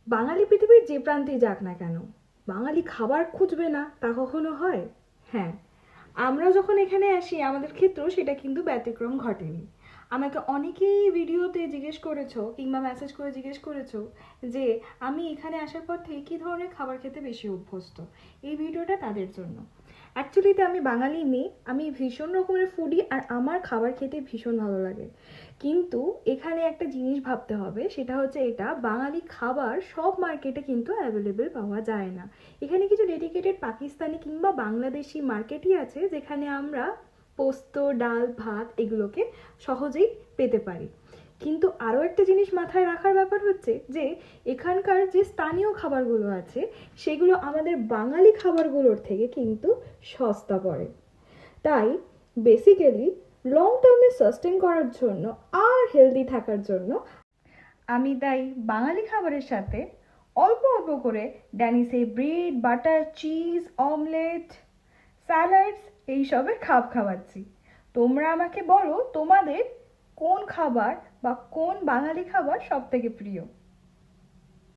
বাঙালি পৃথিবীর যে প্রান্তেই যাক না কেন, বাঙালি খাবার খুঁজবে না তা কখনো হয়? হ্যাঁ, আমরা যখন এখানে আসি আমাদের ক্ষেত্রেও সেটা কিন্তু ব্যতিক্রম ঘটেনি। আমাকে অনেকেই ভিডিওতে জিজ্ঞেস করেছো কিংবা মেসেজ করে জিজ্ঞেস করেছো যে আমি এখানে আসার পর থেকে কী ধরনের খাবার খেতে বেশি অভ্যস্ত। এই ভিডিওটা তাদের জন্য। অ্যাকচুয়ালিতে আমি বাঙালি মেয়ে, আমি ভীষণ রকমের ফুডি, আর আমার খাবার খেতে ভীষণ ভালো লাগে। কিন্তু এখানে একটা জিনিস ভাবতে হবে, সেটা হচ্ছে এটা বাঙালি খাবার সব মার্কেটে কিন্তু অ্যাভেলেবেল পাওয়া যায় না। এখানে কিছু ডেডিকেটেড পাকিস্তানি কিংবা বাংলাদেশি মার্কেটই আছে যেখানে আমরা পোস্ত, ডাল, ভাত এগুলোকে সহজেই পেতে পারি। কিন্তু আরও একটা জিনিস মাথায় রাখার ব্যাপার হচ্ছে যে এখানকার যে স্থানীয় খাবারগুলো আছে সেগুলো আমাদের বাঙালি খাবারগুলোর থেকে কিন্তু সস্তা পড়ে। তাই বেসিক্যালি লং টার্মে সাস্টেন করার জন্য আর হেলদি থাকার জন্য আমি তাই বাঙালি খাবারের সাথে অল্প অল্প করে ড্যানিসে bread, butter, cheese, omelette, salads এইসবের খাপ খাওয়াচ্ছি। তোমরা আমাকে বলো তোমাদের কোন খাবার বা কোন বাঙালি খাবার সব থেকে প্রিয়।